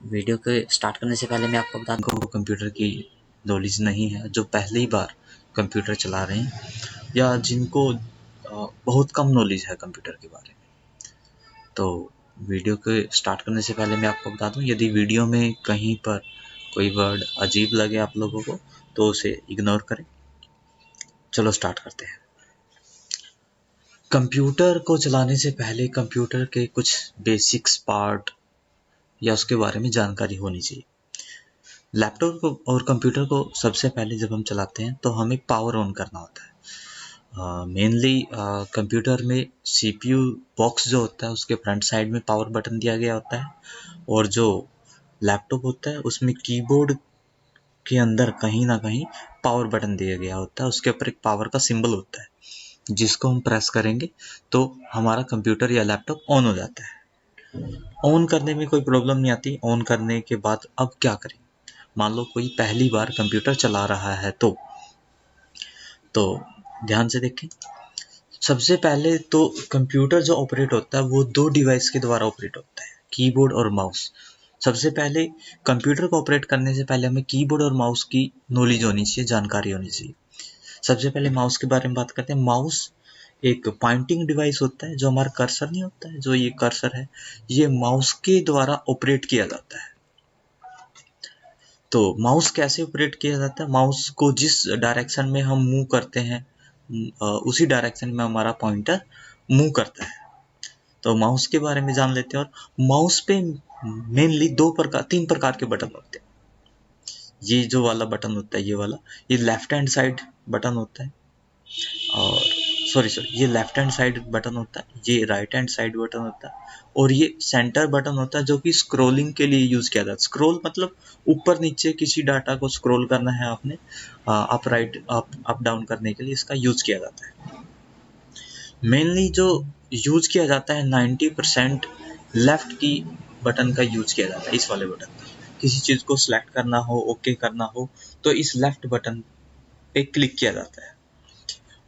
Video के start करने से पहले मैं आपको बता दूं को कंप्यूटर की नॉलेज नहीं है, जो पहली बार कंप्यूटर चला रहे हैं या जिनको बहुत कम नॉलेज है कंप्यूटर के बारे में। तो वीडियो के स्टार्ट करने से पहले मैं आपको बता दूं, यदि वीडियो में कहीं पर कोई वर्ड अजीब लगे आप लोगों को तो उसे इग्नोर करें। चलो स्टार्ट करते हैं। कंप्यूटर को चलाने से पहले कंप्यूटर के कुछ बेसिक्स पार्ट या उसके बारे में जानकारी होनी चाहिए। लैपटॉप को और कंप्यूटर को सबसे पहले जब हम चलाते हैं तो हमें पावर ऑन करना होता है। मेनली कंप्यूटर में सीपीयू बॉक्स जो होता है उसके फ्रंट साइड में पावर बटन दिया गया होता है, और जो लैपटॉप होता है उसमें कीबोर्ड के अंदर कहीं ना कहीं पावर बटन दिया गया होता है। उसके ऊपर एक पावर का सिंबल होता है जिसको हम प्रेस करेंगे तो हमारा कंप्यूटर या लैपटॉप ऑन हो जाता है। ऑन करने में कोई प्रॉब्लम नहीं आती। ऑन करने के बाद अब क्या करें? मान लो कोई पहली बार कंप्यूटर चला रहा है तो ध्यान से देखें। सबसे पहले तो कंप्यूटर जो ऑपरेट होता है वो दो डिवाइस के द्वारा ऑपरेट होता है, कीबोर्ड और माउस। सबसे पहले कंप्यूटर को ऑपरेट करने से पहले हमें कीबोर्ड और माउस की नॉलेज होनी चाहिए, जानकारी होनी चाहिए। सबसे पहले माउस के बारे में बात करते हैं। माउस एक पॉइंटिंग डिवाइस होता है, जो हमारा कर्सर नहीं होता है, जो ये कर्सर है, ये माउस के द्वारा ऑपरेट किया जाता है। तो माउस कैसे ऑपरेट किया जाता है? माउस को जिस डायरेक्शन में हम मूव करते हैं उसी डायरेक्शन में हमारा पॉइंटर मूव करता है। तो माउस के बारे में जान लेते हैं। और माउस पे मेनली तीन प्रकार के बटन होते हैं। ये जो वाला बटन होता है, ये वाला, ये लेफ्ट हैंड साइड बटन होता है। और सॉरी ये लेफ्ट हैंड साइड बटन होता है, ये राइट हैंड साइड बटन होता है, और ये सेंटर बटन होता है जो कि स्क्रॉलिंग के लिए यूज किया जाता है। स्क्रॉल मतलब ऊपर नीचे किसी डाटा को स्क्रॉल करना है आपने, अप राइट अप डाउन करने के लिए इसका यूज किया जाता है। मेनली जो यूज किया जाता है 90% लेफ्ट की बटन का यूज किया जाता है। इस वाले बटन का किसी चीज को सिलेक्ट करना हो, ओके करना हो, तो इस लेफ्ट बटन पे क्लिक किया जाता है।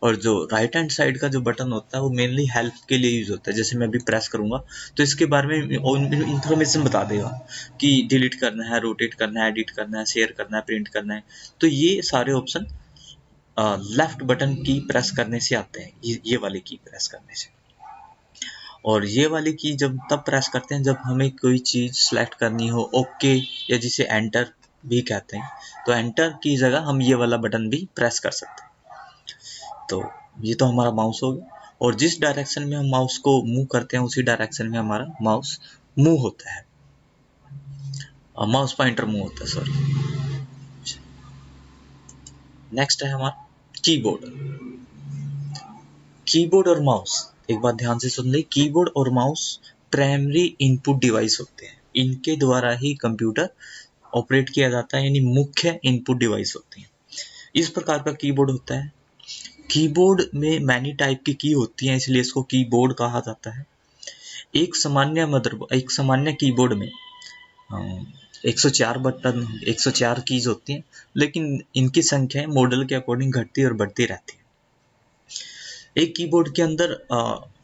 और जो राइट हैंड साइड का जो बटन होता है वो मेनली हेल्प के लिए यूज होता है। जैसे मैं अभी प्रेस करूंगा तो इसके बारे में इंफॉर्मेशन बता देगा कि डिलीट करना है, रोटेट करना है, एडिट करना है, शेयर करना है, प्रिंट करना है। तो ये सारे ऑप्शन लेफ्ट बटन की प्रेस करने से आते हैं, ये वाली की प्रेस करने से। और ये वाली की जब तब प्रेस करते हैं जब हमें कोई चीज सेलेक्ट करनी हो, ओके या जिसे एंटर भी कहते हैं, तो एंटर की जगह हम ये वाला बटन भी प्रेस कर सकते हैं। तो ये तो हमारा माउस हो गया, और जिस डायरेक्शन में हम माउस को मूव करते हैं उसी डायरेक्शन में हमारा माउस मूव होता है, माउस पॉइंटर मूव होता है, सॉरी। नेक्स्ट है हमारा कीबोर्ड। कीबोर्ड और माउस, एक बात ध्यान से सुन ले, कीबोर्ड और माउस प्राइमरी इनपुट डिवाइस होते हैं। इनके द्वारा ही कंप्यूटर ऑपरेट किया जाता है, यानी मुख्य इनपुट डिवाइस होते हैं। इस प्रकार का कीबोर्ड होता है। कीबोर्ड में मैनी टाइप की की होती हैं, इसलिए इसको कीबोर्ड कहा जाता है। एक सामान्य कीबोर्ड में 104 बटन, 104 कीज होती हैं, लेकिन इनकी संख्या मॉडल के अकॉर्डिंग घटती और बढ़ती रहती है। एक कीबोर्ड के अंदर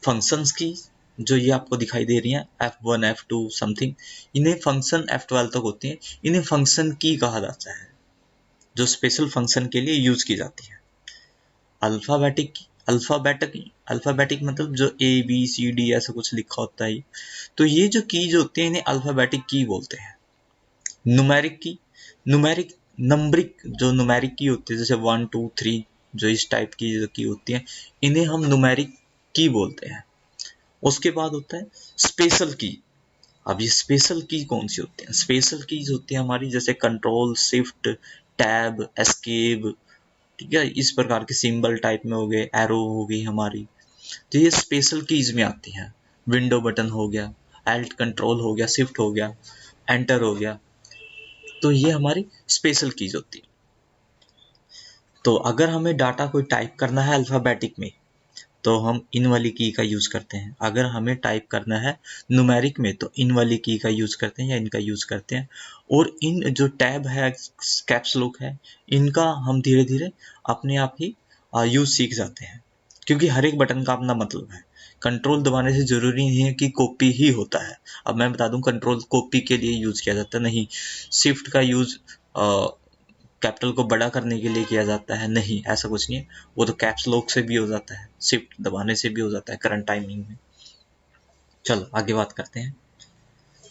फंक्शंस की जो ये आपको दिखाई दे रही हैं, F1 F2 समथिंग, इन्हें फंक्शन F12 तक होती हैं, इन्हें फंक्शन की कहा जाता है, जो स्पेशल फंक्शन के लिए यूज की जाती है। अल्फाबेटिक मतलब जो ABCD ऐसा कुछ लिखा होता है। तो ये जो कीज होते हैं इन्हें अल्फाबेटिक की बोलते हैं। न्यूमेरिक की, नंबरिक जो न्यूमेरिक की होती है, जैसे 1 2 3, जो इस टाइप की जो की होती है, इन्हें हम न्यूमेरिक की बोलते हैं। उसके बाद होता है स्पेशल की। अब ये स्पेशल की कौन सी होती है? स्पेशल कीज होती है हमारी, जैसे कंट्रोल, शिफ्ट, टैब, एस्केप, ठीक है, इस प्रकार के सिंबल टाइप में हो गए, एरो हो गई हमारी, तो ये स्पेशल कीज में आती हैं। विंडो बटन हो गया, एल्ट कंट्रोल हो गया, शिफ्ट हो गया, एंटर हो गया, तो ये हमारी स्पेशल कीज होती है। तो अगर हमें डाटा कोई टाइप करना है अल्फाबेटिक में तो हम इन वाली की का यूज करते हैं। अगर हमें टाइप करना है न्यूमेरिक में तो इन वाली की का यूज करते हैं या इनका यूज करते हैं। और इन जो टैब है, कैप्स लॉक है, इनका हम धीरे धीरे अपने आप ही यूज सीख जाते हैं, क्योंकि हर एक बटन का अपना मतलब है। कंट्रोल दबाने से जरूरी नहीं है कि कॉपी ही होता है। अब मैं बता दूं कंट्रोल कॉपी के लिए यूज किया जाता है, नहीं। शिफ्ट का यूज कैपिटल को बड़ा करने के लिए किया जाता है, नहीं, ऐसा कुछ नहीं है। वो तो कैप्स लॉक से भी हो जाता है, शिफ्ट दबाने से भी हो जाता है करंट टाइमिंग में। चलो आगे बात करते हैं।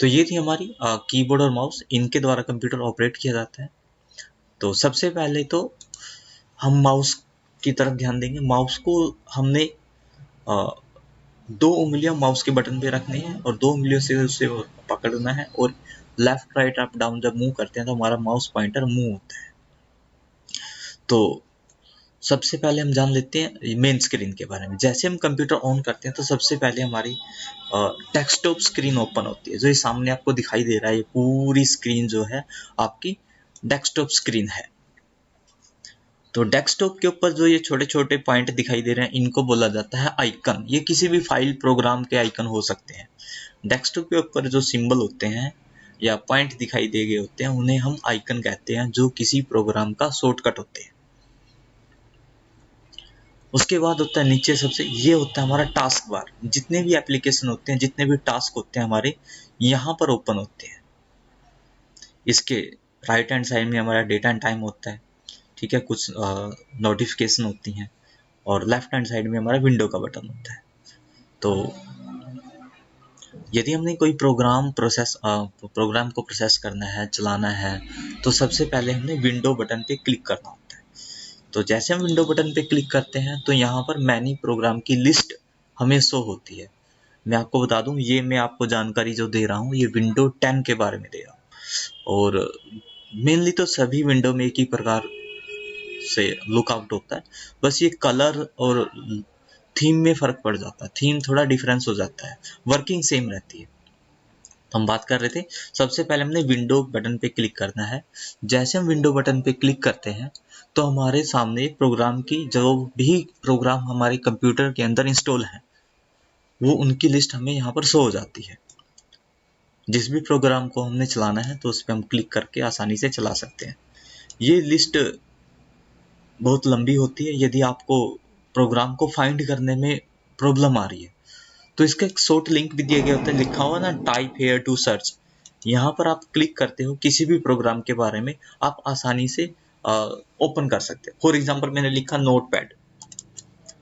तो ये थी हमारी कीबोर्ड और माउस, इनके द्वारा कंप्यूटर ऑपरेट किया जाता है। तो सबसे पहले तो हम माउस की तरफ ध्यान देंगे। माउस को हमने 2 उंगलियां माउस के बटन पे रखनी है और 2 उंगलियों से उसे पकड़ना है, और लेफ्ट राइट अप डाउन जब मूव करते हैं तो हमारा माउस पॉइंटर मूव होता है। तो सबसे पहले हम जान लेते हैं मेन स्क्रीन के बारे में। जैसे हम कंप्यूटर ऑन करते हैं तो सबसे पहले हमारी डेस्कटॉप स्क्रीन ओपन होती है। जो ये सामने आपको दिखाई दे रहा है, ये पूरी स्क्रीन जो है आपकी डेस्कटॉप स्क्रीन है। तो डेस्कटॉप के ऊपर जो ये छोटे छोटे पॉइंट दिखाई दे रहे हैं, इनको बोला जाता है आइकन। ये किसी भी फाइल प्रोग्राम के आइकन हो सकते हैं। डेस्कटॉप के ऊपर जो सिंबल होते हैं या पॉइंट दिखाई दे गए होते हैं, उन्हें हम आइकन कहते हैं, जो किसी प्रोग्राम का शॉर्टकट होते हैं। उसके बाद होता है नीचे सबसे, ये होता है हमारा टास्क बार। जितने भी एप्लीकेशन होते हैं, जितने भी टास्क होते हैं हमारे, यहाँ पर ओपन होते हैं। इसके राइट हैंड साइड में हमारा डेट एंड टाइम होता है, ठीक है, कुछ नोटिफिकेशन होती हैं, और लेफ्ट हैंड साइड में हमारा विंडो का बटन होता है। तो यदि हमने कोई प्रोग्राम को प्रोसेस करना है, चलाना है, तो सबसे पहले हमने विंडो बटन पे क्लिक करना होता है। तो जैसे हम विंडो बटन पे क्लिक करते हैं तो यहाँ पर मैनी प्रोग्राम की लिस्ट हमें शो होती है। मैं आपको बता दूं, ये मैं आपको जानकारी जो दे रहा हूँ, ये विंडो 10 के बारे में दे रहा हूँ। और मेनली तो सभी विंडो में एक ही प्रकार से लुकआउट होता है, बस ये कलर और थीम में फर्क पड़ जाता है। थीम थोड़ा डिफरेंस हो जाता है, वर्किंग सेम रहती है। तो हम बात कर रहे थे, सबसे पहले हमने विंडो बटन पे क्लिक करना है। जैसे हम विंडो बटन पे क्लिक करते हैं तो हमारे सामने प्रोग्राम की, जो भी प्रोग्राम हमारे कंप्यूटर के अंदर इंस्टॉल है, वो उनकी लिस्ट हमें यहाँ पर शो हो जाती है। जिस भी प्रोग्राम को हमने चलाना है तो उस पर हम क्लिक करके आसानी से चला सकते हैं। ये लिस्ट बहुत लंबी होती है। यदि आपको प्रोग्राम को फाइंड करने में प्रॉब्लम आ रही है तो इसका एक शॉर्ट लिंक भी दिया गया होता है, लिखा हुआ ना, टाइप हेयर टू सर्च। यहाँ पर आप क्लिक करते हो, किसी भी प्रोग्राम के बारे में आप आसानी से ओपन कर सकते हो। फॉर एग्जांपल मैंने लिखा नोटपैड,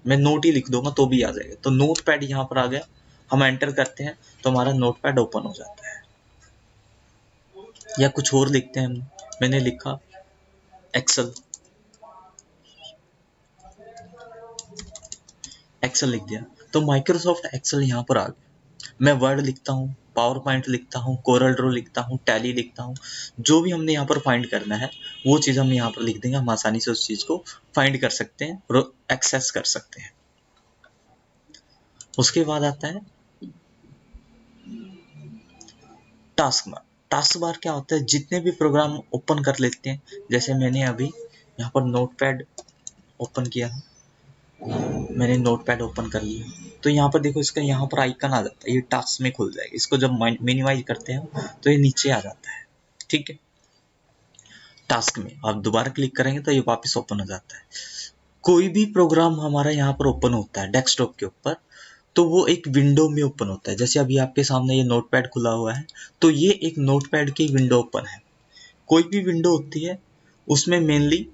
मैं नोट ही लिख दूंगा तो भी आ जाएगा। तो नोटपैड यहाँ पर आ गया, हम एंटर करते हैं तो हमारा नोटपैड ओपन हो जाता है। या कुछ और लिखते हैं, मैंने लिखा एक्सेल, एक्सेल लिख दिया तो माइक्रोसॉफ्ट एक्सेल यहाँ पर आ गया। मैं वर्ड लिखता हूँ, पावर पॉइंट लिखता हूँ, कोरल ड्रॉ लिखता हूँ, टैली लिखता हूँ, जो भी हमने यहाँ पर फाइंड करना है वो चीज़ हम यहाँ पर लिख देंगे। हम आसानी से उस चीज़ को फाइंड कर सकते हैं और एक्सेस कर सकते हैं। उसके बाद आता है टास्क बार। टास्क बार क्या होता है, जितने भी प्रोग्राम ओपन कर लेते हैं, जैसे मैंने अभी यहाँ पर नोटपैड ओपन किया, मैंने नोटपैड ओपन कर लिया, तो यहाँ पर देखो, इसका यहाँ पर आइकन आ जाता है, ये टास्क में खुल जाएगा। इसको जब मिनिमाइज करते हैं तो ये नीचे आ जाता है, ठीक है। टास्क में आप दोबारा क्लिक करेंगे तो ये वापस ओपन हो जाता है। कोई भी प्रोग्राम हमारा यहाँ पर ओपन होता है डेस्कटॉप के ऊपर, तो वो एक विंडो में ओपन होता है। जैसे अभी आपके सामने ये नोटपैड खुला हुआ है, तो ये एक नोटपैड की विंडो ओपन है। कोई भी विंडो होती है उसमें मेनली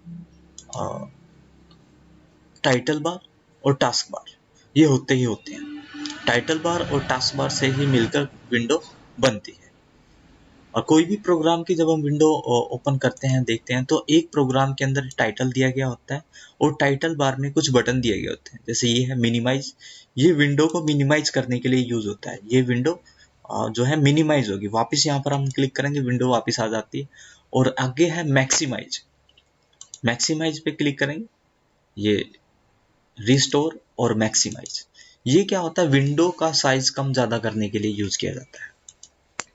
टाइटल बार और टास्क बार ये होते ही होते हैं। टाइटल बार और टास्क बार से ही मिलकर विंडो बनती है। और कोई भी प्रोग्राम की जब हम विंडो ओपन करते हैं, देखते हैं, तो एक प्रोग्राम के अंदर टाइटल दिया गया होता है और टाइटल बार में कुछ बटन दिए गए होते हैं। जैसे ये है मिनिमाइज, ये विंडो को मिनिमाइज करने के लिए यूज होता है। ये विंडो जो है मिनिमाइज होगी, वापस यहाँ पर हम क्लिक करेंगे, विंडो वापस आ जाती है। और आगे है मैक्सिमाइज, मैक्सिमाइज पे क्लिक करेंगे, ये रिस्टोर और मैक्सिमाइज। ये क्या होता है, विंडो का साइज कम ज्यादा करने के लिए यूज किया जाता है।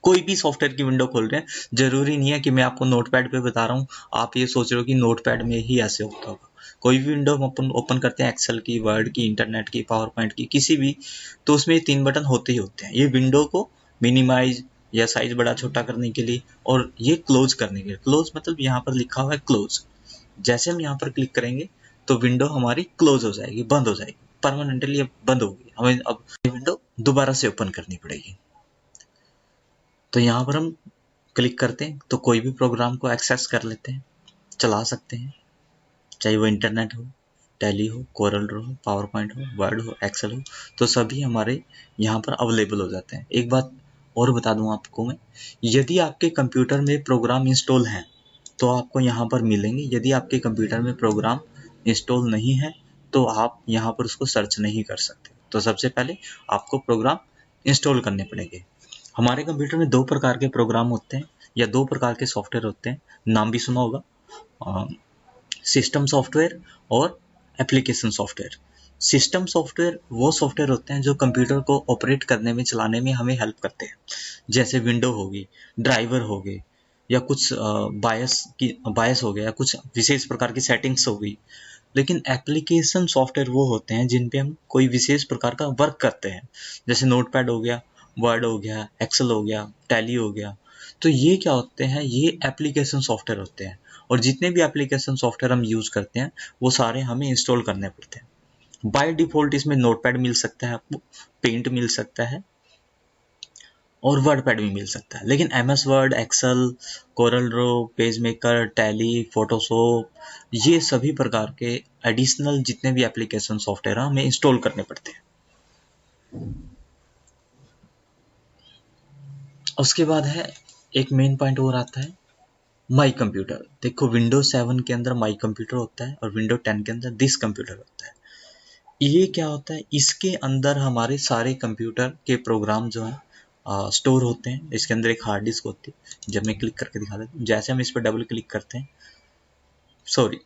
कोई भी सॉफ्टवेयर की विंडो खोल रहे हैं, जरूरी नहीं है कि मैं आपको नोटपैड पे बता रहा हूँ आप ये सोच रहे हो कि नोटपैड में ही ऐसे होता होगा। कोई भी विंडो हम ओपन करते हैं, एक्सेल की, वर्ड की, इंटरनेट की, पावर पॉइंट की, किसी भी, तो उसमें 3 बटन होते ही होते हैं। ये विंडो को मिनिमाइज या साइज बड़ा छोटा करने के लिए, और ये क्लोज करने के लिए। क्लोज मतलब यहाँ पर लिखा हुआ है क्लोज, जैसे हम यहाँ पर क्लिक करेंगे तो विंडो हमारी क्लोज हो जाएगी, बंद हो जाएगी। परमानेंटली अब बंद होगी, हमें अब विंडो दोबारा से ओपन करनी पड़ेगी। तो यहाँ पर हम क्लिक करते हैं तो कोई भी प्रोग्राम को एक्सेस कर लेते हैं, चला सकते हैं, चाहे वो इंटरनेट हो, टैली हो, कोरल ड्रॉ हो, पावर पॉइंट हो, वर्ड हो, एक्सेल हो, तो सभी हमारे यहाँ पर अवेलेबल हो जाते हैं। एक बात और बता दूं आपको मैं, यदि आपके कंप्यूटर में प्रोग्राम इंस्टॉल हैं तो आपको यहाँ पर मिलेंगे, यदि आपके कंप्यूटर में प्रोग्राम इंस्टॉल नहीं है तो आप यहाँ पर उसको सर्च नहीं कर सकते। तो सबसे पहले आपको प्रोग्राम इंस्टॉल करने पड़ेंगे। हमारे कंप्यूटर में दो प्रकार के प्रोग्राम होते हैं या दो प्रकार के सॉफ्टवेयर होते हैं, नाम भी सुना होगा, सिस्टम सॉफ्टवेयर और एप्लीकेशन सॉफ्टवेयर। सिस्टम सॉफ्टवेयर वो सॉफ्टवेयर होते हैं जो कंप्यूटर को ऑपरेट करने में, चलाने में हमें हेल्प करते हैं, जैसे विंडो होगी, ड्राइवर हो गए, या कुछ बायस हो गया, या कुछ विशेष प्रकार की सेटिंग्स हो गई। लेकिन एप्लीकेशन सॉफ्टवेयर वो होते हैं जिन पे हम कोई विशेष प्रकार का वर्क करते हैं, जैसे नोटपैड हो गया, वर्ड हो गया, एक्सेल हो गया, टैली हो गया। तो ये क्या होते हैं, ये एप्लीकेशन सॉफ्टवेयर होते हैं, और जितने भी एप्लीकेशन सॉफ्टवेयर हम यूज करते हैं वो सारे हमें इंस्टॉल करने पड़ते हैं। बाय डिफॉल्ट इसमें नोटपैड मिल सकता है आपको, पेंट मिल सकता है और वर्डपैड भी मिल सकता है। लेकिन MS Word, Excel, Corel Draw, Page Maker, Tally, Photoshop, ये सभी प्रकार के एडिशनल जितने भी एप्लीकेशन सॉफ्टवेयर हैं हमें इंस्टॉल करने पड़ते हैं। उसके बाद है एक मेन पॉइंट और आता है, माई कंप्यूटर। देखो विंडोज 7 के अंदर माई कंप्यूटर होता है और विंडोज 10 के अंदर दिस कंप्यूटर होता है। ये क्या होता है, इसके अंदर हमारे सारे कंप्यूटर के प्रोग्राम जो है स्टोर होते हैं। इसके अंदर एक हार्ड डिस्क होती है। जब मैं क्लिक करके दिखा देता हूँ, जैसे हम इस पर डबल क्लिक करते हैं, सॉरी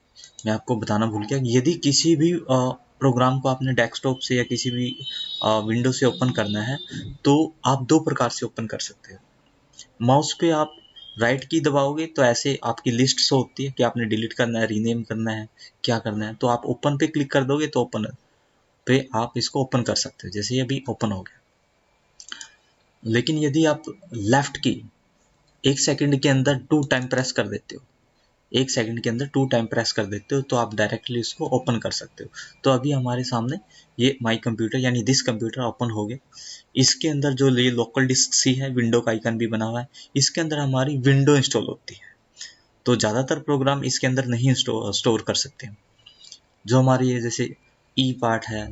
मैं आपको बताना भूल गया, यदि किसी भी प्रोग्राम को आपने डेस्कटॉप से या किसी भी विंडो से ओपन करना है तो आप दो प्रकार से ओपन कर सकते हो। माउस पे आप राइट की दबाओगे तो ऐसे आपकी लिस्ट शो होती है कि आपने डिलीट करना है, रीनेम करना है, क्या करना है। तो आप ओपन पे क्लिक कर दोगे तो ओपन पे आप इसको ओपन कर सकते हो, जैसे ये अभी ओपन हो गया। लेकिन यदि आप लेफ्ट की 1 सेकंड के अंदर 2 टाइम प्रेस कर देते हो, 1 सेकंड के अंदर 2 टाइम प्रेस कर देते हो, तो आप डायरेक्टली इसको ओपन कर सकते हो। तो अभी हमारे सामने ये माई कंप्यूटर यानी दिस कंप्यूटर ओपन हो गया। इसके अंदर जो ये लोकल डिस्क सी है, विंडो का आइकन भी बना हुआ है, इसके अंदर हमारी विंडो इंस्टॉल होती है। तो ज़्यादातर प्रोग्राम इसके अंदर नहीं स्टोर कर सकते हैं। जो हमारी ये जैसे ई पार्ट है,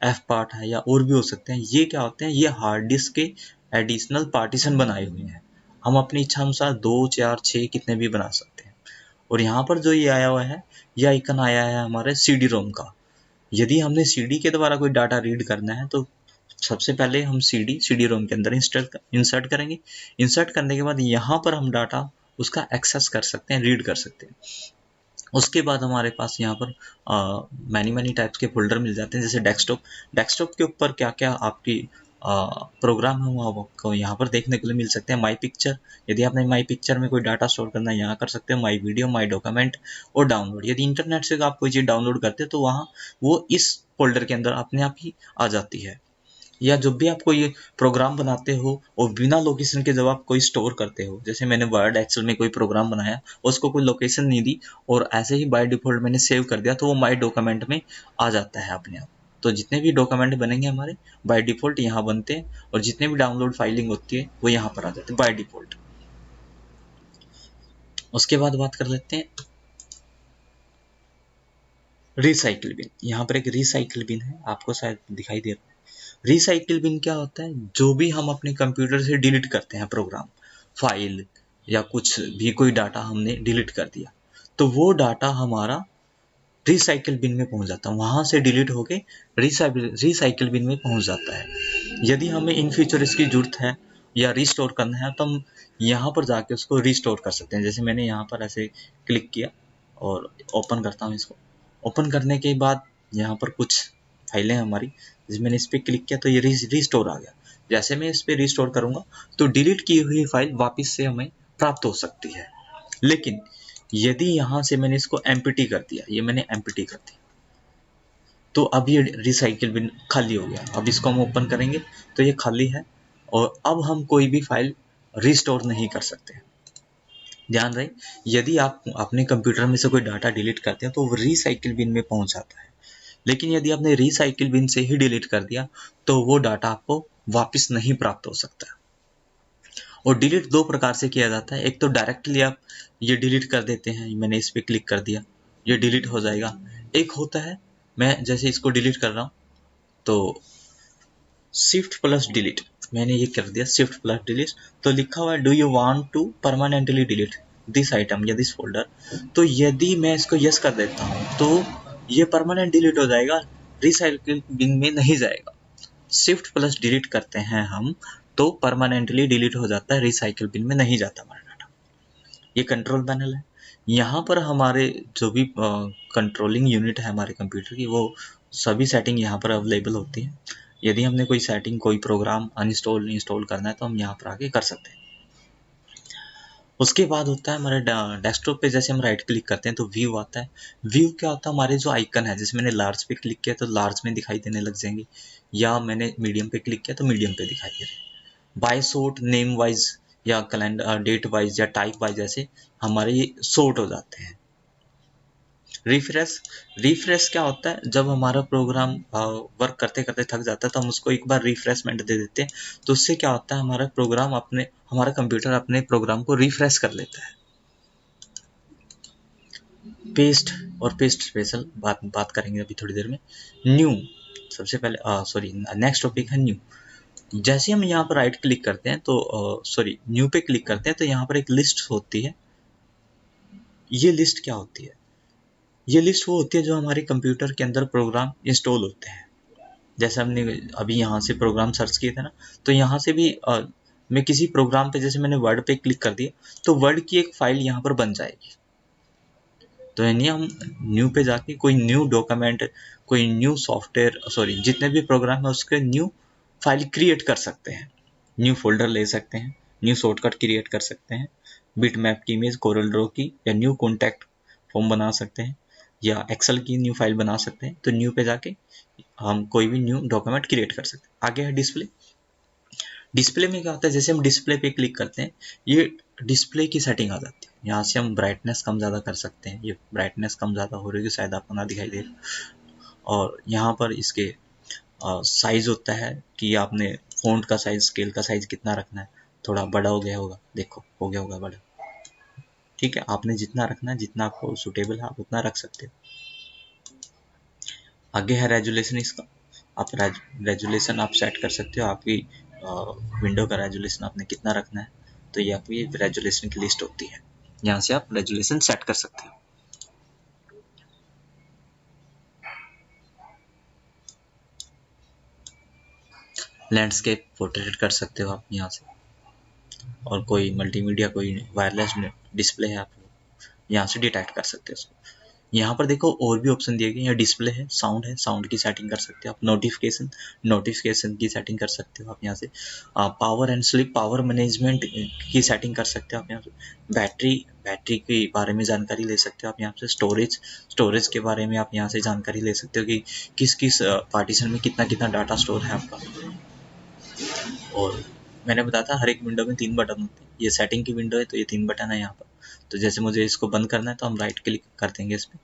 एफ पार्ट है, या और भी हो सकते हैं। ये क्या होते हैं, ये हार्ड डिस्क के एडिशनल पार्टीशन बनाए हुए हैं। हम अपनी इच्छा अनुसार 2, 4, 6 कितने भी बना सकते हैं। और यहाँ पर जो ये आया हुआ है, ये आइकन आया है हमारे CD रोम का। यदि हमने CD के द्वारा कोई डाटा रीड करना है तो सबसे पहले हम CD रोम के अंदर इंसर्ट करेंगे। इंसर्ट करने के बाद यहाँ पर हम डाटा उसका एक्सेस कर सकते हैं, रीड कर सकते हैं। उसके बाद हमारे पास यहाँ पर मैनी टाइप्स के फोल्डर मिल जाते हैं, जैसे डेस्कटॉप के ऊपर क्या क्या आपकी प्रोग्राम है वो आपको यहाँ पर देखने के लिए मिल सकते हैं। माई पिक्चर, यदि आपने माई पिक्चर में कोई डाटा स्टोर करना है यहाँ कर सकते हो। माई वीडियो, माई डॉक्यूमेंट और डाउनलोड, यदि इंटरनेट से आप कोई चीज़ डाउनलोड करते हो तो वहाँ वो इस फोल्डर के अंदर अपने आप ही आ जाती है। या जब भी आप कोई प्रोग्राम बनाते हो और बिना लोकेशन के जब आप कोई स्टोर करते हो, जैसे मैंने वर्ड एक्सेल में कोई प्रोग्राम बनाया, उसको कोई लोकेशन नहीं दी और ऐसे ही बाय डिफॉल्ट मैंने सेव कर दिया, तो वो माई डॉक्यूमेंट में आ जाता है अपने आप। तो जितने भी डॉक्यूमेंट बनेंगे हमारे बाय डिफॉल्ट यहाँ बनते हैं, और जितने भी डाउनलोड फाइलिंग होती है वो यहाँ पर आ जाते हैं बाय डिफॉल्ट। उसके बाद बात कर लेते हैं रिसाइकिल बिन। यहाँ पर एक रिसाइकिल बिन है, आपको शायद दिखाई दे रहा है। रिसाइकिल बिन क्या होता है, जो भी हम अपने कंप्यूटर से डिलीट करते हैं प्रोग्राम, फाइल या कुछ भी कोई डाटा हमने डिलीट कर दिया, तो वो डाटा हमारा रिसाइकिल बिन में पहुंच जाता है। वहां से डिलीट होके रिसाइकिल बिन में पहुंच जाता है। यदि हमें इन फ्यूचर इसकी जरूरत है या रिस्टोर करना है तो हम यहाँ पर जाके उसको रिस्टोर कर सकते हैं। जैसे मैंने यहाँ पर ऐसे क्लिक किया और ओपन करता हूँ इसको। ओपन करने के बाद यहाँ पर कुछ फाइलें हमारी, जैसे मैंने इस पर क्लिक किया तो ये रिस्टोर आ गया। जैसे मैं इस पर रिस्टोर करूंगा तो डिलीट की हुई फाइल वापस से हमें प्राप्त हो सकती है। लेकिन यदि यहाँ से मैंने इसको एम्प्टी कर दिया, ये मैंने एम्प्टी कर दिया, तो अब ये रिसाइकिल बिन खाली हो गया। अब इसको हम ओपन करेंगे तो ये खाली है, और अब हम कोई भी फाइल रिस्टोर नहीं कर सकते। ध्यान रहे, यदि आप अपने कंप्यूटर में से कोई डाटा डिलीट करते हैं तो वो रिसाइकिल बिन में पहुंच जाता है। लेकिन यदि आपने रिसाइकिल बिन से ही डिलीट कर दिया तो वो डाटा आपको वापस नहीं प्राप्त हो सकता। और डिलीट दो प्रकार से किया जाता है, एक तो डायरेक्टली आप ये डिलीट कर देते हैं, मैंने इस पर क्लिक कर दिया ये डिलीट हो जाएगा। एक होता है मैं जैसे इसको डिलीट कर रहा हूँ तो शिफ्ट प्लस डिलीट, मैंने ये कर दिया शिफ्ट प्लस डिलीट, तो लिखा हुआ है do you want to permanently delete this item या दिस फोल्डर। तो यदि मैं इसको यस कर देता हूँ तो ये परमानेंट डिलीट हो जाएगा, रिसाइकिल बिन में नहीं जाएगा। शिफ्ट प्लस डिलीट करते हैं हम तो परमानेंटली डिलीट हो जाता है, रिसाइकिल बिन में नहीं जाता हमारा डाटा। ये कंट्रोल पैनल है। यहाँ पर हमारे जो भी कंट्रोलिंग यूनिट है हमारे कंप्यूटर की, वो सभी सेटिंग यहाँ पर अवेलेबल होती है। यदि हमने कोई सेटिंग कोई प्रोग्राम अनइंस्टॉल इंस्टॉल करना है तो हम यहाँ पर आके कर सकते हैं। उसके बाद होता है हमारे डेस्कटॉप पे जैसे हम राइट क्लिक करते हैं तो व्यू आता है। व्यू क्या होता है, हमारे जो आइकन है, जैसे मैंने लार्ज पे क्लिक किया तो लार्ज में दिखाई देने लग जाएंगे, या मैंने मीडियम पे क्लिक किया तो मीडियम पे दिखाई दे रहे हैं। बाय सॉर्ट, नेम वाइज या कैलेंडर डेट वाइज या टाइप वाइज ऐसे हमारे ये सॉर्ट हो जाते हैं। रिफ्रेश, रिफ्रेश क्या होता है, जब हमारा प्रोग्राम वर्क करते करते थक जाता है तो हम उसको एक बार रिफ्रेशमेंट दे देते हैं, तो उससे क्या होता है हमारा प्रोग्राम अपने हमारा कंप्यूटर अपने प्रोग्राम को रिफ्रेश कर लेता है। पेस्ट और पेस्ट स्पेशल बात करेंगे अभी थोड़ी देर में। न्यू, सबसे पहले सॉरी नेक्स्ट टॉपिक है न्यू। जैसे हम यहाँ पर राइट क्लिक करते हैं तो सॉरी न्यू पे क्लिक करते हैं तो यहाँ पर एक लिस्ट होती है। ये लिस्ट क्या होती है, ये लिस्ट वो होती है जो हमारे कंप्यूटर के अंदर प्रोग्राम इंस्टॉल होते हैं। जैसे हमने अभी यहाँ से प्रोग्राम सर्च किए थे ना, तो यहाँ से भी मैं किसी प्रोग्राम पे जैसे मैंने वर्ड पे क्लिक कर दिया तो वर्ड की एक फाइल यहाँ पर बन जाएगी। तो यानी हम न्यू पे जाके कोई न्यू डॉक्यूमेंट, कोई न्यू सॉफ्टवेयर, सॉरी जितने भी प्रोग्राम है उसके न्यू फाइल क्रिएट कर सकते हैं, न्यू फोल्डर ले सकते हैं, न्यू शॉर्टकट क्रिएट कर सकते हैं, बिट मैप की इमेज, कोरल ड्रॉ की, या न्यू कॉन्टैक्ट फॉर्म बना सकते हैं, या एक्सेल की न्यू फाइल बना सकते हैं। तो न्यू पे जाके हम कोई भी न्यू डॉक्यूमेंट क्रिएट कर सकते हैं। आगे है डिस्प्ले। डिस्प्ले में क्या होता है, जैसे हम डिस्प्ले पे क्लिक करते हैं ये डिस्प्ले की सेटिंग आ जाती है। यहाँ से हम ब्राइटनेस कम ज़्यादा कर सकते हैं, ये ब्राइटनेस कम ज़्यादा हो रही है शायद आपको ना दिखाई दे रहा। और यहाँ पर इसके साइज होता है कि आपने फ़ॉन्ट का साइज, स्केल का साइज कितना रखना है। थोड़ा बड़ा हो गया होगा, देखो हो गया होगा बड़ा। ठीक है, आपने जितना रखना है, जितना आपको सुटेबल है आप उतना रख सकते हो। आगे है रेजुलेशन इसका, आप रेजुलेशन आप सेट कर सकते हो, आपकी विंडो का रेजुलेशन आपने कितना रखना है। तो ये आपकी रेजुलेशन की लिस्ट होती है, यहाँ से आप रेजुलेशन सेट कर सकते हो। लैंडस्केप पोर्ट्रेट कर सकते हो आप यहाँ से, और कोई मल्टीमीडिया कोई वायरलेस डिस्प्ले है आप यहाँ से डिटेक्ट कर सकते हो उसको। यहाँ पर देखो और भी ऑप्शन दिए गए हैं, डिस्प्ले है, साउंड की सेटिंग कर सकते हो आप, नोटिफिकेशन की सेटिंग कर सकते हो आप यहाँ से, power and sleep, power management की सेटिंग कर सकते हो आप यहाँ से, बैटरी के बारे में जानकारी ले सकते हो आप यहाँ से, स्टोरेज के बारे में आप यहाँ से जानकारी ले सकते हो कि किस किस पार्टीशन में कितना कितना डाटा स्टोर है आपका। और मैंने बताया था हर एक विंडो में 3 बटन होते हैं, ये सेटिंग की विंडो है तो ये 3 बटन है यहाँ पर। तो जैसे मुझे इसको बंद करना है तो हम राइट क्लिक कर देंगे इस पर,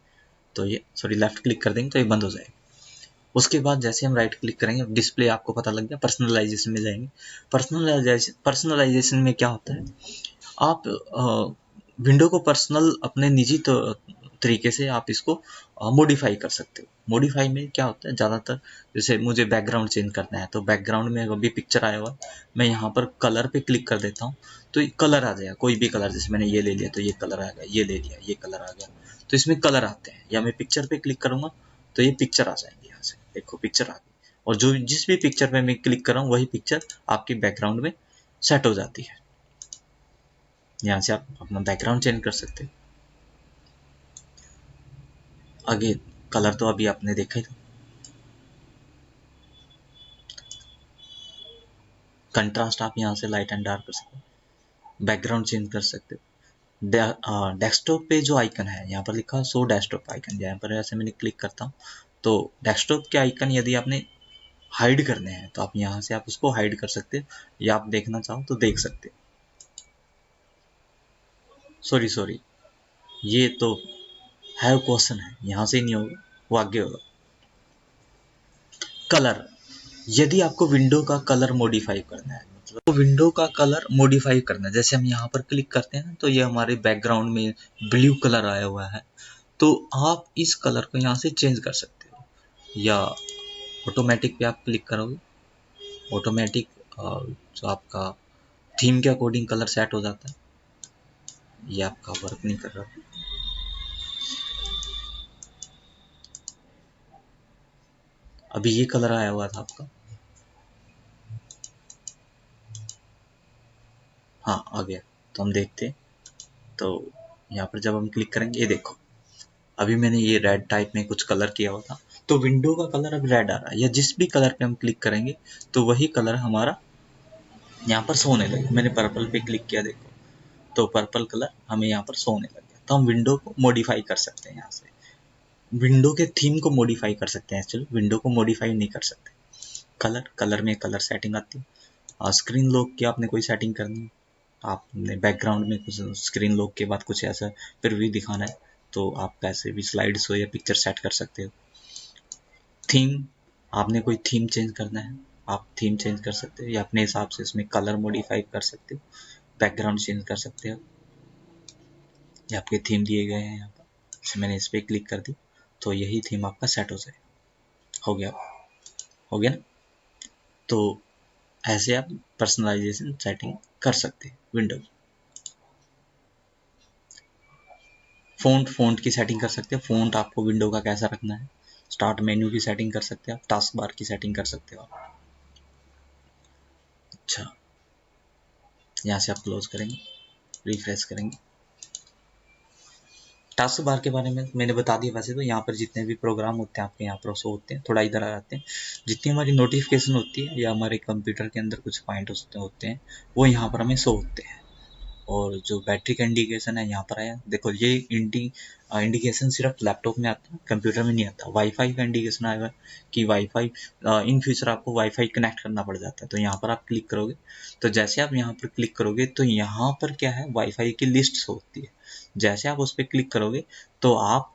तो ये सॉरी लेफ्ट क्लिक कर देंगे तो ये बंद हो जाएगा। उसके बाद जैसे हम राइट क्लिक करेंगे डिस्प्ले आपको पता लग गया, पर्सनलाइजेशन में जाएंगे। पर्सनलाइजेशन में क्या होता है, आप विंडो को पर्सनल अपने निजी तरीके से आप इसको मॉडिफाई कर सकते हो। मॉडिफाई में क्या होता है, ज़्यादातर जैसे मुझे बैकग्राउंड चेंज करना है तो बैकग्राउंड में अभी पिक्चर आया हुआ, मैं यहाँ पर कलर पे क्लिक कर देता हूँ तो कलर आ जाएगा, कोई भी कलर, जैसे मैंने ये ले लिया तो ये कलर आ गया, ये ले लिया ये कलर आ गया, तो इसमें कलर आते हैं। या मैं पिक्चर पे क्लिक करूँगा तो ये पिक्चर आ जाएंगे, यहाँ से देखो पिक्चर आ गई, और जो जिस भी पिक्चर पे मैं क्लिक कर रहा हूँ वही पिक्चर आपकी बैकग्राउंड में सेट हो जाती है। यहाँ से आप अपना बैकग्राउंड चेंज कर सकते हैं। आगे कलर तो अभी आपने देखा ही था। कंट्रास्ट आप यहाँ से लाइट एंड डार्क कर सकते हो, बैकग्राउंड चेंज कर सकते हो। डेस्कटॉप पे जो आइकन है यहाँ पर लिखा शो डेस्कटॉप आइकन, यहाँ पर ऐसे मैंने क्लिक करता हूँ तो डेस्कटॉप के आइकन यदि आपने हाइड करने हैं तो आप यहाँ से आप उसको हाइड कर सकते हो, या आप देखना चाहो तो देख सकते हो। सॉरी ये तो है क्वेश्चन है, यहाँ से ही नहीं होगा, वो आगे होगा। कलर, यदि आपको विंडो का कलर मॉडिफाई करना है, मतलब तो विंडो का कलर मॉडिफाई करना है, जैसे हम यहाँ पर क्लिक करते हैं तो ये हमारे बैकग्राउंड में ब्लू कलर आया हुआ है, तो आप इस कलर को यहाँ से चेंज कर सकते हो, या ऑटोमेटिक पे आप क्लिक करोगे, ऑटोमेटिक जो आपका थीम के अकॉर्डिंग कलर सेट हो जाता है। ये आपका वर्क नहीं कर रहा, अभी ये कलर आया हुआ था आपका, हाँ आ गया। तो हम देखते हैं, तो यहाँ पर जब हम क्लिक करेंगे, ये देखो अभी मैंने ये रेड टाइप में कुछ कलर किया हुआ था, तो विंडो का कलर अब रेड आ रहा है, या जिस भी कलर पे हम क्लिक करेंगे तो वही कलर हमारा यहाँ पर सोने लगे। मैंने पर्पल पे क्लिक किया, देखो तो पर्पल कलर हमें यहाँ पर सोने लग गया। तो हम विंडो को मॉडिफाई कर सकते हैं, यहाँ से विंडो के थीम को मॉडिफाई कर सकते हैं। एक्चुअली विंडो को मॉडिफाई नहीं कर सकते, कलर में कलर सेटिंग आती है। स्क्रीन लॉक की आपने कोई सेटिंग करनी है, आपने बैकग्राउंड में कुछ स्क्रीन लॉक के बाद कुछ ऐसा प्रीव्यू दिखाना है, तो आप कैसे भी स्लाइड्स हो या पिक्चर सेट कर सकते हो। थीम, आपने कोई थीम चेंज करना है, आप थीम चेंज कर सकते हो, या अपने हिसाब से इसमें कलर मॉडिफाई कर सकते हो, बैकग्राउंड चेंज कर सकते हो। ये आपके थीम दिए गए हैं यहाँ पर, जैसे मैंने इस पर क्लिक कर दी तो यही थीम आपका सेट हो जाएगा। हो गया, हो गया ना। तो ऐसे आप पर्सनलाइजेशन सेटिंग कर सकते हैं विंडो। फ़ॉन्ट की सेटिंग कर सकते हैं, फ़ॉन्ट आपको विंडो का कैसा रखना है। स्टार्ट मेन्यू की सेटिंग कर सकते हैं आप, टास्क बार की सेटिंग कर सकते हो आप। अच्छा, यहाँ से आप क्लोज करेंगे, रिफ्रेश करेंगे। टास्क बार के बारे में मैंने बता दिया। वैसे तो यहाँ पर जितने भी प्रोग्राम होते हैं आपके यहाँ पर शो होते हैं, थोड़ा इधर आ जाते हैं। जितनी हमारी नोटिफिकेशन होती है या हमारे कंप्यूटर के अंदर कुछ पॉइंट होते हैं, वो यहाँ पर हमें शो होते हैं। और जो बैटरी का इंडिकेशन है यहाँ पर आया, देखो ये इंडिकेशन सिर्फ लैपटॉप में आता है, कंप्यूटर में नहीं आता। वाईफाई का इंडिकेशन आएगा कि वाईफाई इन फ्यूचर आपको वाईफाई कनेक्ट करना पड़ जाता है, तो यहाँ पर आप क्लिक करोगे, तो जैसे आप यहाँ पर क्लिक करोगे तो यहाँ पर क्या है, वाईफाई की लिस्ट होती है। जैसे आप उस पर क्लिक करोगे तो आप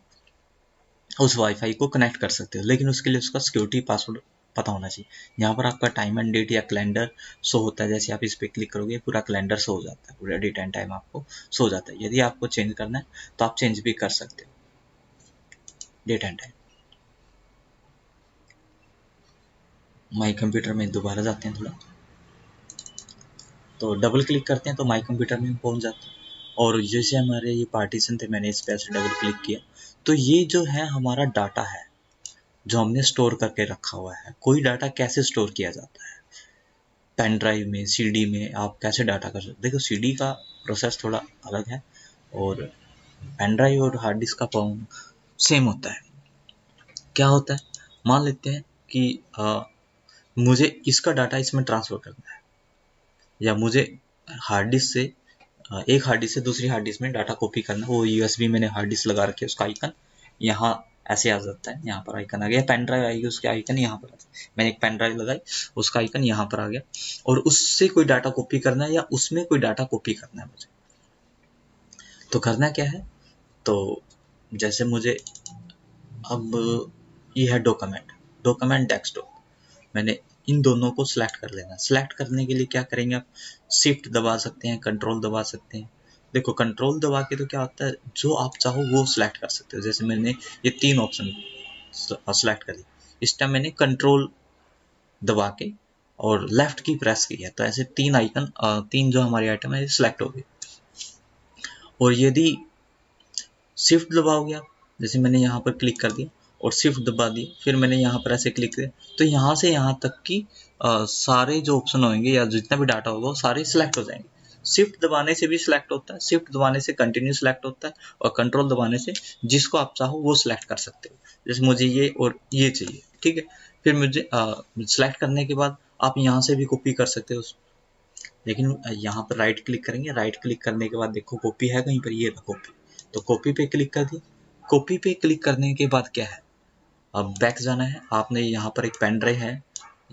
उस वाईफाई को कनेक्ट कर सकते हो, लेकिन उसके लिए उसका सिक्योरिटी पासवर्ड पता होना चाहिए। यहाँ पर आपका टाइम एंड डेट या कैलेंडर शो होता है, जैसे आप इस पर क्लिक करोगे पूरा कैलेंडर शो हो जाता है, पूरा डेट एंड टाइम आपको शो हो जाता है। यदि आपको चेंज करना है तो आप चेंज भी कर सकते हो date and time. My computer में दोबारा जाते हैं थोड़ा, तो डबल क्लिक करते हैं तो माई कंप्यूटर में पहुंच जाते हैं। और जैसे हमारे ये पार्टीशन थे, मैंने इस पर ऐसे डबल क्लिक किया तो ये जो है हमारा डाटा है जो हमने स्टोर करके रखा हुआ है। कोई डाटा कैसे स्टोर किया जाता है, पेन ड्राइव में, सीडी में आप कैसे डाटा कर सकते। देखो सीडी का प्रोसेस थोड़ा अलग है और पेन ड्राइव और हार्ड डिस्क का सेम होता है। क्या होता है, मान लेते हैं कि मुझे इसका डाटा इसमें ट्रांसफ़र करना है, या मुझे हार्ड डिस्क से एक हार्ड डिस्क से दूसरी हार्ड डिस्क में डाटा कॉपी करना है। वो यूएसबी मैंने हार्ड डिस्क लगा रखी है, उसका आइकन यहाँ ऐसे आ जाता है, यहाँ पर आइकन आ गया। पेन ड्राइव आएगी, उसके आइकन यहाँ पर आ गया। मैंने एक पेन ड्राइव लगाई, उसका आइकन यहाँ पर आ गया, और उससे कोई डाटा कॉपी करना है या उसमें कोई डाटा कॉपी करना है मुझे, तो करना क्या है। तो जैसे मुझे अब ये है डॉक्यूमेंट डेस्कटॉप, मैंने इन दोनों को सिलेक्ट कर लेना। सिलेक्ट करने के लिए क्या करेंगे, आप शिफ्ट दबा सकते हैं, कंट्रोल दबा सकते हैं। देखो कंट्रोल दबा के तो क्या होता है, जो आप चाहो वो सिलेक्ट कर सकते हो। जैसे मैंने ये 3 ऑप्शन सिलेक्ट करी, इस टाइम मैंने कंट्रोल दबा के और लेफ्ट की प्रेस की है, तो ऐसे 3 आइकन, 3 जो हमारी आइटम है ये सिलेक्ट हो गई। और यदि शिफ्ट दबाओगे आप, जैसे मैंने यहाँ पर क्लिक कर दिया और शिफ्ट दबा दी, फिर मैंने यहाँ पर ऐसे क्लिक किया, तो यहाँ से यहाँ तक की सारे जो ऑप्शन होंगे या जितना भी डाटा होगा वो सारे सिलेक्ट हो जाएंगे। शिफ्ट दबाने से भी सिलेक्ट होता है, शिफ्ट दबाने से कंटिन्यू सिलेक्ट होता है, और कंट्रोल दबाने से जिसको आप चाहो वो सिलेक्ट कर सकते हो। जैसे मुझे ये और ये चाहिए, ठीक है, फिर मुझे सिलेक्ट करने के बाद आप यहाँ से भी कॉपी कर सकते हो, लेकिन यहाँ पर राइट क्लिक करेंगे। राइट क्लिक करने के बाद देखो कॉपी है कहीं पर, ये कॉपी, तो कॉपी पे क्लिक कर दिया। कॉपी पे क्लिक करने के बाद क्या है, अब बैक जाना है। आपने यहाँ पर एक पेन ड्राइव है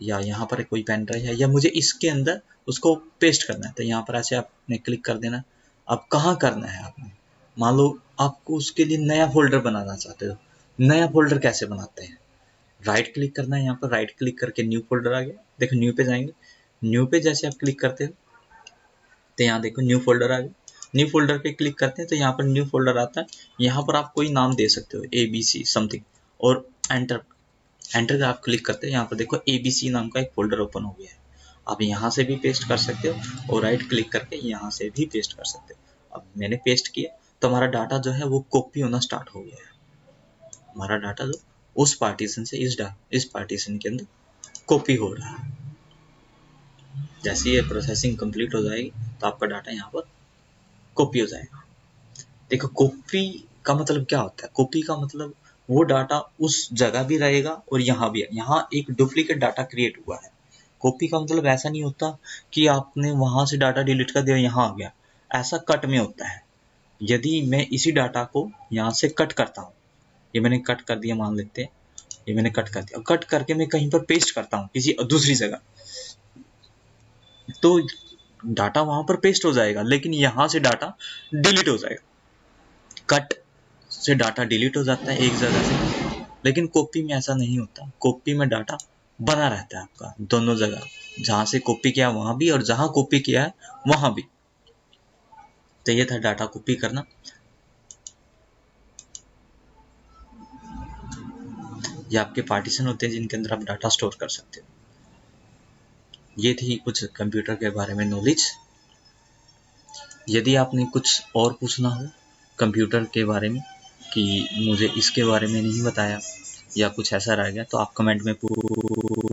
या यहाँ पर कोई पेन ड्राइव है, या मुझे इसके अंदर उसको पेस्ट करना है, तो यहाँ पर ऐसे आपने क्लिक कर देना। अब कहाँ करना है आपने, मान लो आपको उसके लिए नया फोल्डर बनाना चाहते हो। नया फोल्डर कैसे बनाते हैं, राइट क्लिक करना है, यहाँ पर राइट क्लिक करके न्यू फोल्डर आ गया। देखो न्यू पे जाएंगे, न्यू पे जैसे आप क्लिक करते हो तो यहाँ देखो न्यू फोल्डर आ गया। न्यू फोल्डर पे क्लिक करते हैं तो यहाँ पर न्यू फोल्डर आता है। यहाँ पर आप कोई नाम दे सकते हो, ABC समथिंग, और एंटर एंटर आप क्लिक करते हैं। यहाँ पर देखो ABC नाम का एक फोल्डर ओपन हो गया है। आप यहाँ से भी पेस्ट कर सकते हो और राइट क्लिक करके यहाँ से भी पेस्ट कर सकते हो। अब मैंने पेस्ट किया तो हमारा डाटा जो है वो कॉपी होना स्टार्ट हो गया है। हमारा डाटा जो उस पार्टीशन से इस पार्टीशन के अंदर कॉपी हो रहा है। जैसे ये प्रोसेसिंग कंप्लीट हो जाएगी तो आपका डाटा यहाँ पर कॉपी हो जाएगा। देखो कॉपी का मतलब क्या होता है? कॉपी का मतलब वो डाटा उस जगह भी रहेगा और यहाँ भी है। यहाँ एक डुप्लीकेट डाटा क्रिएट हुआ है। कॉपी का मतलब ऐसा नहीं होता कि आपने वहां से डाटा डिलीट कर दिया यहाँ आ गया, ऐसा कट में होता है। यदि मैं इसी डाटा को यहाँ से कट करता हूँ, ये मैंने कट कर दिया, मान लेते हैं ये मैंने कट कर दिया, कट करके मैं कहीं पर पेस्ट करता हूँ किसी दूसरी जगह, तो डाटा वहां पर पेस्ट हो जाएगा लेकिन यहाँ से डाटा डिलीट हो जाएगा। कट से डाटा डिलीट हो जाता है एक जगह से, लेकिन कॉपी में ऐसा नहीं होता। कॉपी में डाटा बना रहता है आपका दोनों जगह, जहां से कॉपी किया वहां भी और जहां कॉपी किया है वहां भी। तो ये था डाटा कॉपी करना। ये आपके पार्टीशन होते हैं जिनके अंदर आप डाटा स्टोर कर सकते हो। ये थी कुछ कंप्यूटर के बारे में नॉलेज। यदि आपने कुछ और पूछना हो कंप्यूटर के बारे में कि मुझे इसके बारे में नहीं बताया या कुछ ऐसा रह गया, तो आप कमेंट में